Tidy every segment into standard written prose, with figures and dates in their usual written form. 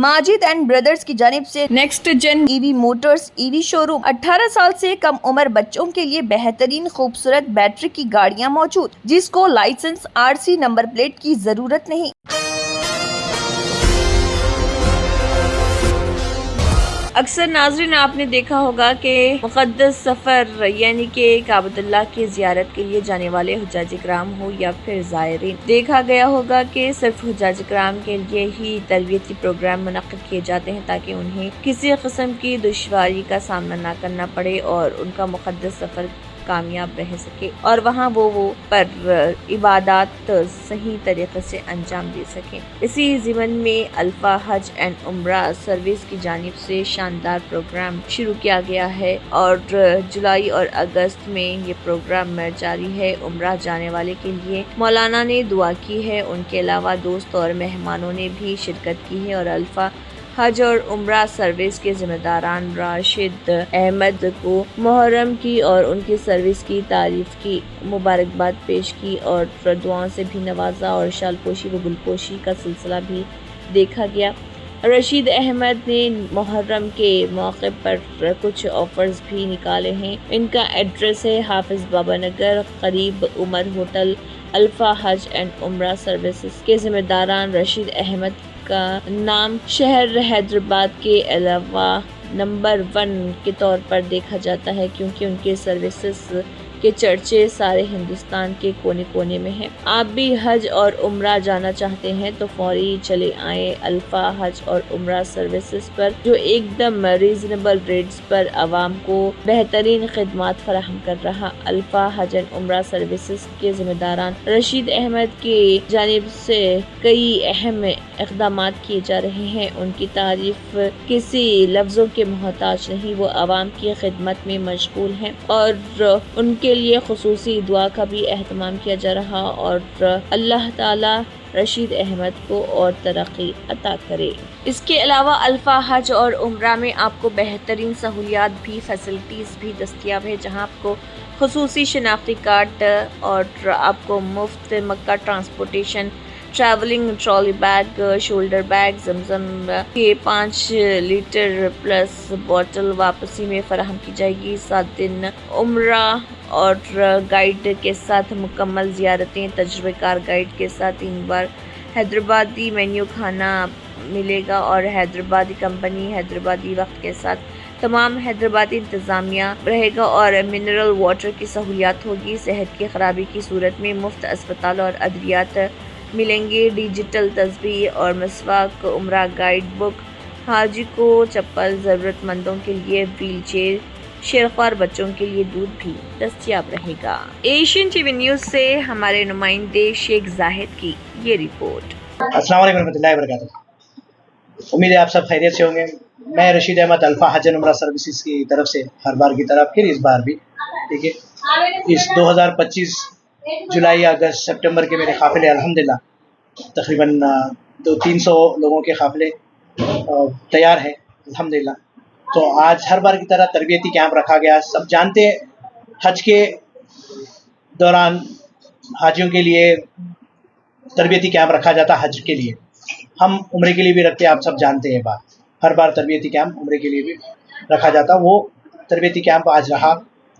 Majid and brothers की जानिब से next gen EV motors EV showroom 18 साल से कम उम्र बच्चों के लिए बेहतरीन खूबसूरत बैटरी की गाड़ियां मौजूद, जिसको लाइसेंस आरसी नंबर प्लेट की जरूरत नहीं। अक्सर नाज़रीन आपने देखा होगा कि मुक़द्दस सफ़र यानी कि काबतुल्लाह की ज़ियारत के लिए जाने वाले हुज्जाज इकराम हो या फिर ज़ायरीन, देखा गया होगा कि सिर्फ हुज्जाज इकराम के लिए ही तरबियती प्रोग्राम मुनक़्क़िद किए जाते हैं ताकि उन्हें किसी किस्म की दुश्वारी का सामना ना करना पड़े और उनका मुक़द्दस सफ़र कामयाब रह सके और वहाँ वो पर इबादत सही तरीके से अंजाम दे सकें। इसी ज़िमन में अल्फ़ा हज एंड उम्रा सर्विस की जानिब से शानदार प्रोग्राम शुरू किया गया है और जुलाई और अगस्त में ये प्रोग्राम जारी है। उम्रा जाने वाले के लिए मौलाना ने दुआ की है, उनके अलावा दोस्त और मेहमानों ने भी शिरकत की है और अल्फ़ा हज और उम्रा सर्विस के जिम्मेदारान राशिद अहमद को मुहर्रम की और उनकी सर्विस की तारीफ की, मुबारकबाद पेश की और दुआओं से भी नवाजा और शालपोशी व गुलपोशी का सिलसिला भी देखा गया। रशीद अहमद ने मुहर्रम के मौके पर कुछ ऑफर्स भी निकाले हैं। इनका एड्रेस है हाफिज बाबा नगर करीब उमर होटल। अल्फ़ा हज एंड उम्रा सर्विसेज के जिम्मेदारान रशीद अहमद का नाम शहर हैदराबाद के अलावा नंबर 1 के तौर पर देखा जाता है क्योंकि उनके सर्विसेज के चर्चे सारे हिंदुस्तान के कोने कोने में हैं। आप भी हज और उम्रा जाना चाहते हैं तो फौरी चले आए अल्फ़ा हज और उम्रा सर्विसेज पर, जो एकदम रीजनेबल रेट्स पर आवाम को बेहतरीन खिदमत फराहम कर रहा। अल्फ़ा हज एंड उम्रा सर्विसेज के जिम्मेदारान रशीद अहमद की जानिब से कई अहम इक़दाम किए जा रहे हैं। उनकी तारीफ किसी लफ्ज़ों के मोहताज नहीं, वो आवाम की खिदमत में मशगूल हैं और उनके लिए खुसूसी दुआ का भी एहतमाम किया जा रहा और अल्लाह ताला रशीद अहमद को और तरक्की अता करे। इसके अलावा अल्फ़ा हज और उम्रा में आपको बेहतरीन सहूलियात भी फैसिलिटीज़ भी दस्तियाब है, जहां आपको खुसूसी शनाख्ती कार्ड और आपको मुफ्त Mecca transportation, travelling trolley bag, shoulder bag, Zamzam के 5 लीटर प्लस बोतल वापसी में फराहम की जाएगी। 7 दिन उम्रा और गाइड के साथ मुकम्मल ज़ियारतें, तजुर्बेकार गाइड के साथ 3 बार हैदराबादी मेन्यू खाना मिलेगा और हैदराबादी कंपनी हैदराबादी वक्त के साथ तमाम हैदराबादी इंतज़ामिया रहेगा और मिनरल वाटर की सहूलियात होगी। सेहत की खराबी की सूरत में मुफ्त अस्पताल और अद्वियात मिलेंगे। डिजिटल तस्बीह और मसवाक, उम्रा गाइड बुक, हाजी को चप्पल, ज़रूरतमंदों के लिए व्हील चेयर, शेरख्वार बच्चों के लिए दूध भी दस्तयाब रहेगा। एशियन टीवी न्यूज़ से हमारे नुमाइंदे शेख जाहिद की ये रिपोर्ट। अस्सलाम वालेकुम रहमतुल्लाहि व बरकातुहू। उम्मीद है आप सब खैरियत से होंगे। मैं रशीद अहमद अल्फ़ा हज एंड उम्रा सर्विसेज की तरफ से हर बार की तरह फिर इस बार भी ठीक है, इस 2025 जुलाई अगस्त सितंबर के मेरे काफ़िले अल्हम्दुलिल्लाह तकरीबन 200-300 लोगों के काफ़िले तैयार है अल्हम्दुलिल्लाह। तो आज हर बार की तरह तरबियती कैंप रखा गया। सब जानते हैं हज के दौरान हाजियों के लिए तरबियती कैंप रखा जाता है, हज के लिए हम उम्रे के लिए भी रखते हैं, आप सब जानते हैं बात। हर बार तरबियती कैंप उम्रे के लिए भी रखा जाता, वो तरबियती कैंप आज रहा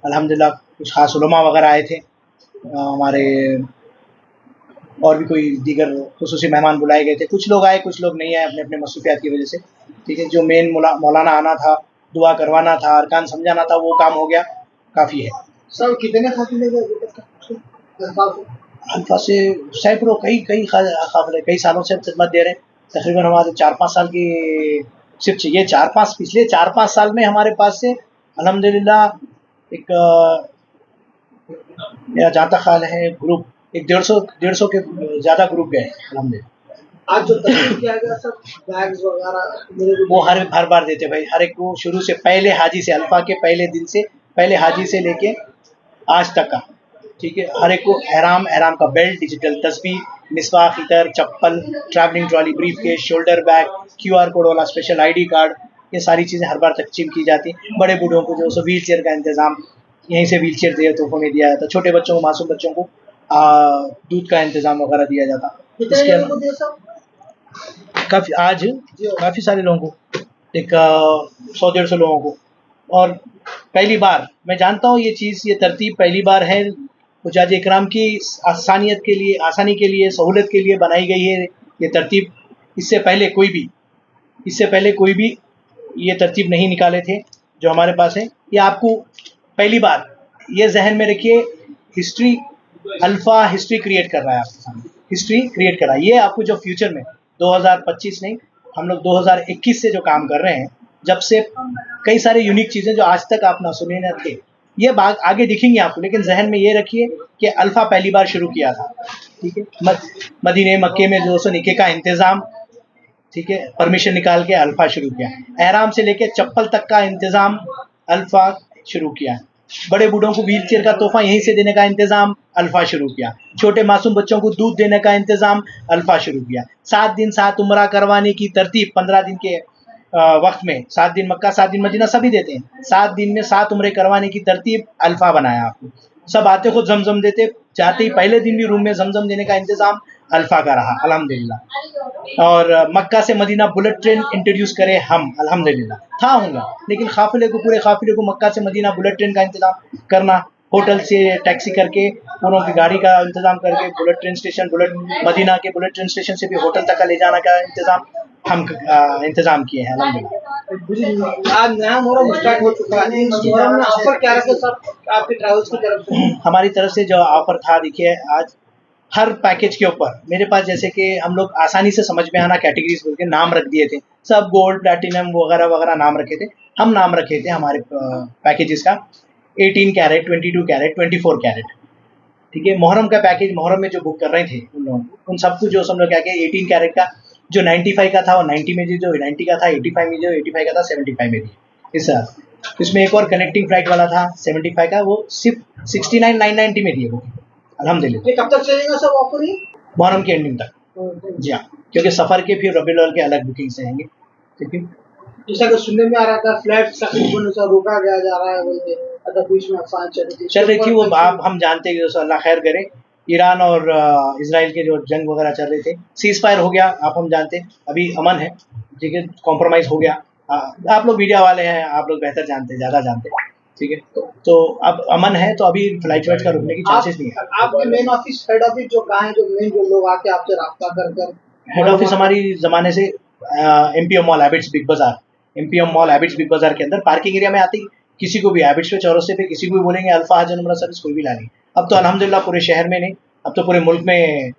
अल्हम्दुलिल्लाह। कुछ ख़ास उलमा वगैरह आए थे, हमारे और भी कोई दीगर खुसूसी मेहमान बुलाए गए थे। कुछ लोग आए, कुछ लोग नहीं आए अपने अपने मसरूफियात की वजह से, ठीक है। जो मेन मौलाना आना था, दुआ करवाना था, अरकान समझाना था, वो काम हो गया, काफ़ी है। सर कितने काफिले अल्फ़ा से सैकड़ों कई काफ़िले कई सालों से खिदमत दे रहे हैं। तकरीबन हमारे 4-5 साल की सिर्फ ये 4-5 पिछले 4-5 साल में हमारे पास से अल्हम्दुलिल्लाह एक मेरा जहाँ तक ख्याल है ग्रुप एक 150 के ज़्यादा ग्रुप गए अल्हम्दुलिल्लाह। आज जो तकलीफ किया गया सर बैग्स वगैरह वो हर बार देते भाई, हर एक को शुरू से पहले हाजी से अल्फ़ा के पहले दिन से पहले हाजी से लेके आज तक का, ठीक है। हर एक को एहराम का बेल्ट, डिजिटल तस्बीह, मिसवाक, इतर, chappal, travelling trolley, briefcase, shoulder bag, QR code वाला स्पेशल ID कार्ड, ये सारी चीज़ें हर बार तकसीम की जाती। बड़े बूढ़ों को जो सो व्हील चेयर का इंतज़ाम यहीं से व्हील चेयर दिए तोहफों में दिया जाता। छोटे बच्चों को, मासूम बच्चों को दूध का इंतज़ाम वगैरह दिया जाता। इसके काफ़ी सारे लोगों को, एक 100-150 लोगों को। और पहली बार मैं जानता हूँ ये तरतीब पहली बार है हुज्जाज इकराम की आसानी के लिए, सहूलत के लिए बनाई गई है ये तरतीब। इससे पहले कोई भी ये तरतीब नहीं निकाले थे जो हमारे पास है। ये आपको पहली बार, ये जहन में रखिए, अल्फ़ा हिस्ट्री क्रिएट कर रहा है आपके सामने, हिस्ट्री क्रिएट कर रहा है। ये आपको जो फ्यूचर में 2025 नहीं, हम लोग 2021 से जो काम कर रहे हैं, जब से कई सारे यूनिक चीज़ें जो आज तक आप ना सुने न थे, ये बात आगे दिखेंगी आपको। लेकिन जहन में ये रखिए कि अल्फ़ा पहली बार शुरू किया था, ठीक है। मदीने मक्के में जो निके का इंतज़ाम, ठीक है, परमिशन निकाल के अल्फ़ा शुरू किया। एहराम से लेके चप्पल तक का इंतज़ाम अल्फ़ा शुरू किया। बड़े बूढ़ों को व्हील चेयर का तोहफा यहीं से देने का इंतज़ाम अल्फ़ा शुरू किया। छोटे मासूम बच्चों को दूध देने का इंतज़ाम अल्फ़ा शुरू किया। 7 दिन 7 उम्रा करवाने की तरतीब 15 दिन के वक्त में, 7 दिन मक्का 7 दिन मदीना सभी देते हैं, 7 दिन में 7 उम्रे करवाने की तरतीब अल्फ़ा बनाया आपको। सब आते खुद जमजम देते, चाहते ही पहले दिन भी रूम में जमजम देने का इंतज़ाम अल्फ़ा का रहा, अल्हम्दुलिल्लाह। और मक्का से मदीना बुलेट ट्रेन इंट्रोड्यूस करे हम, अल्हम्दुलिल्लाह। था होगा, लेकिन पूरे काफ़िले को मक्का से मदीना बुलेट ट्रेन का इंतज़ाम करना, होटल से टैक्सी करके, पूरों की गाड़ी का इंतज़ाम करके, मदीना के बुलेट ट्रेन स्टेशन से भी होटल तक का ले जाने का इंतज़ाम हम इंतज़ाम किए हैं, अल्हम्दुलिल्लाह। आज नया मुहर्रम स्टार्ट हो चुका है, इस मुहर्रम में ऑफर क्या रखे सब आपके ट्रैवल्स की तरफ से? हमारी तरफ से जो ऑफर था, देखिए, आज हर पैकेज के ऊपर मेरे पास, जैसे कि हम लोग आसानी से समझ में आना कैटेगरीज बोल के नाम रख दिए थे, सब गोल्ड प्लैटिनम वगैरह वगैरह नाम रखे थे। हम नाम रखे थे हमारे पैकेजेस का 18 कैरेट, 22 कैरेट, 24 कैरेट, ठीक है। मुहर्रम का पैकेज, मुहर्रम में जो बुक कर रहे थे उन लोगों, उन सबको जो हम लोग क्या किया, 18 कैरेट का जो 95 का था वो 90 में दी, जो 90 का था 85 में दी, 85 का था 75 में दी। इस तरह इसमें एक और कनेक्टिंग फ्लाइट वाला था 75 का, वो सिर्फ 69,990 में दिए वो, अल्हम्दुलिल्लाह। ये कब तक चलेगा सब ऑफर ये? मुहर्रम के एंडिंग तक, जी हाँ, क्योंकि सफ़र के फिर रबीउल अव्वल के अलग बुकिंग्स रहेंगे, ठीक है। जैसा कि सुनने में आ रहा था फ्लैट तकरीबन से रोका गया जा रहा है, बोलते अगर बीच में अफवाह चल रही थी वो हम जानते हैं कि अल्लाह खैर करे। ईरान और इजराइल के जो जंग वगैरह चल रहे थे, सीज़ फायर हो गया, हम जानते हैं, अभी अमन है, ठीक है, कॉम्प्रोमाइज़ हो गया। आप लोग मीडिया वाले हैं, आप लोग बेहतर जानते हैं, ज़्यादा जानते हैं, ठीक है। तो अब अमन है, तो अभी फ्लाइट का रुकने की चांसेस नहीं है। आपके मेन ऑफिस, हेड ऑफिस जो कहाँ है, जो मेन जो लोग आके आपसे राब्ता कर हेड ऑफिस हमारी ज़माने से एमपीएम मॉल हैबिट्स बिग बाज़ार, एमपीएम मॉल हैबिट्स बिग बाज़ार के अंदर पार्किंग एरिया में आती, किसी को भी हैबिट्स पे चौरस्ते पे किसी को भी बोलेंगे अल्फ़ा हज उम्रा सर्विस, कोई भी ला नहीं। अब तो अल्हम्दुलिल्लाह पूरे शहर में नहीं, अब तो पूरे मुल्क में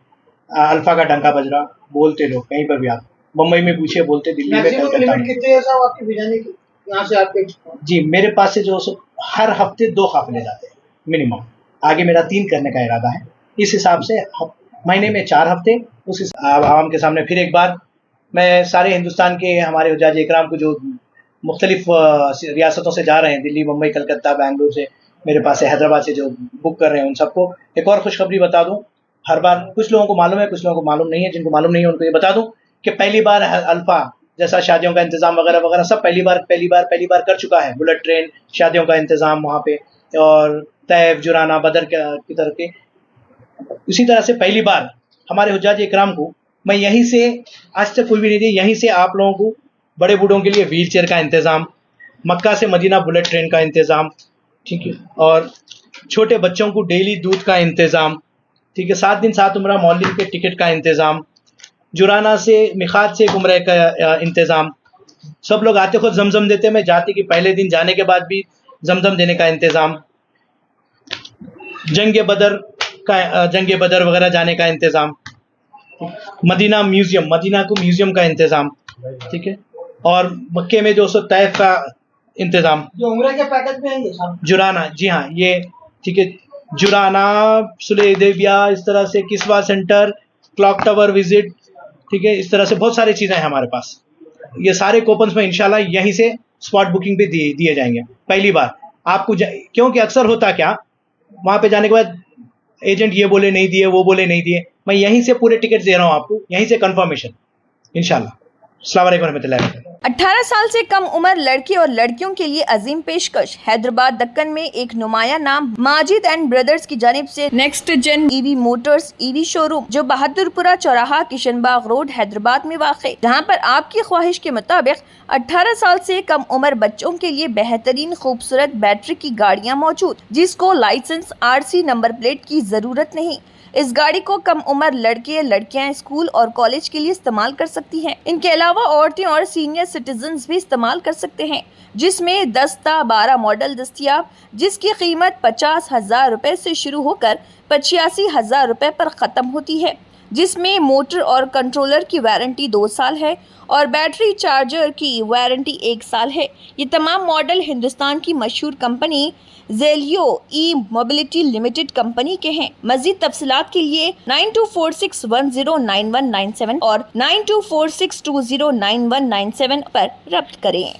अल्फ़ा का डंका बज रहा, बोलते लोग कहीं पर भी। आप मुंबई में पूछिए, बोलते दिल्ली में, कलकत्ता में। कितने साहब आपकी भिजाने की यहाँ से आपके? जी, मेरे पास से जो हर हफ्ते 2 काफ़िले जाते हैं मिनिमम, आगे मेरा 3 करने का इरादा है। इस हिसाब से महीने में 4 हफ्ते, उस आवाम के सामने फिर एक बार मैं सारे हिंदुस्तान के हमारे हुज्जाज इकराम को जो मुख्तलिफ रियासतों से जा रहे हैं, दिल्ली, मुंबई, कलकत्ता, बेंगलुरु से, मेरे पास से हैदराबाद से जो बुक कर रहे हैं, उन सबको एक और खुशखबरी बता दूं। हर बार कुछ लोगों को मालूम है, कुछ लोगों को मालूम नहीं है। जिनको मालूम नहीं है उनको ये बता दूं कि पहली बार अल्फ़ा जैसा शादियों का इंतज़ाम वगैरह वगैरह सब पहली बार कर चुका है। बुलेट ट्रेन, शादियों का इंतज़ाम वहाँ पे, और तैफ, जुराना, बदर की तरफ के। इसी तरह से पहली बार हमारे हुज्जाज इकराम को मैं यहीं से, आज तक कोई भी नहीं दी, यहीं से आप लोगों को बड़े बूढ़ों के लिए व्हील चेयर का इंतज़ाम, मक्का से मदीना बुलेट ट्रेन का इंतज़ाम, ठीक है, और छोटे बच्चों को डेली दूध का इंतज़ाम, ठीक है, 7 दिन 7 उम्रा मौलिद के टिकट का इंतज़ाम, जुराना से मिखात से उम्रे का इंतज़ाम। सब लोग आते खुद जमजम देते, मैं जाते कि पहले दिन जाने के बाद भी जमजम देने का इंतज़ाम, जंग बदर वगैरह जाने का इंतज़ाम, मदीना को म्यूज़ियम का इंतज़ाम, ठीक है, और मक्के में जो तैफ का इंतज़ाम, जो उम्रे के पैकेज में आएंगे साहब। जुराना, जी हाँ, ये ठीक है, जुराना, सुलेह देविया, इस तरह से किस्वा सेंटर, क्लॉक टावर विजिट, ठीक है, इस तरह से बहुत सारी चीज़ें हैं हमारे पास। ये सारे कूपन्स में इंशाल्लाह यहीं से स्पॉट बुकिंग पे दिए जाएंगे पहली बार आपको। क्योंकि अक्सर होता क्या, वहाँ पे जाने के बाद एजेंट ये बोले नहीं दिए, वो बोले नहीं दिए, मैं यहीं से पूरे टिकट दे रहा हूँ आपको, यहीं से कंफर्मेशन इंशाल्लाह। अस्सलाम वालेकुम रहमतुल्लाहि व बरकातुहू। 18 साल से कम उम्र लड़के और लड़कियों के लिए अजीम पेशकश। हैदराबाद दक्कन में एक नुमाया नाम माजिद एंड ब्रदर्स की जानिब से next gen EV motors EV showroom जो बहादुरपुरा चौराहा किशनबाग रोड हैदराबाद में वाक़, जहां पर आपकी ख्वाहिश के मुताबिक 18 साल से कम उम्र बच्चों के लिए बेहतरीन खूबसूरत बैटरी की गाड़ियां मौजूद, जिसको लाइसेंस RC नंबर प्लेट की जरूरत नहीं। इस गाड़ी को कम उम्र लड़के लड़कियां स्कूल और कॉलेज के लिए इस्तेमाल कर सकती हैं। इनके अलावा औरतें और सीनियर सिटीजन्स भी इस्तेमाल कर सकते हैं, जिसमें 10-12 मॉडल दस्तियाब, जिसकी कीमत 50,000 रुपए से शुरू होकर 85,000 रुपए पर ख़त्म होती है, जिसमें मोटर और कंट्रोलर की वारंटी 2 साल है और बैटरी चार्जर की वारंटी 1 साल है। ये तमाम मॉडल हिंदुस्तान की मशहूर कंपनी जेलियो ई मोबिलिटी लिमिटेड कंपनी के हैं। मजीद तफसीलात के लिए 9246109197 और 9246209197 पर रब्त करें।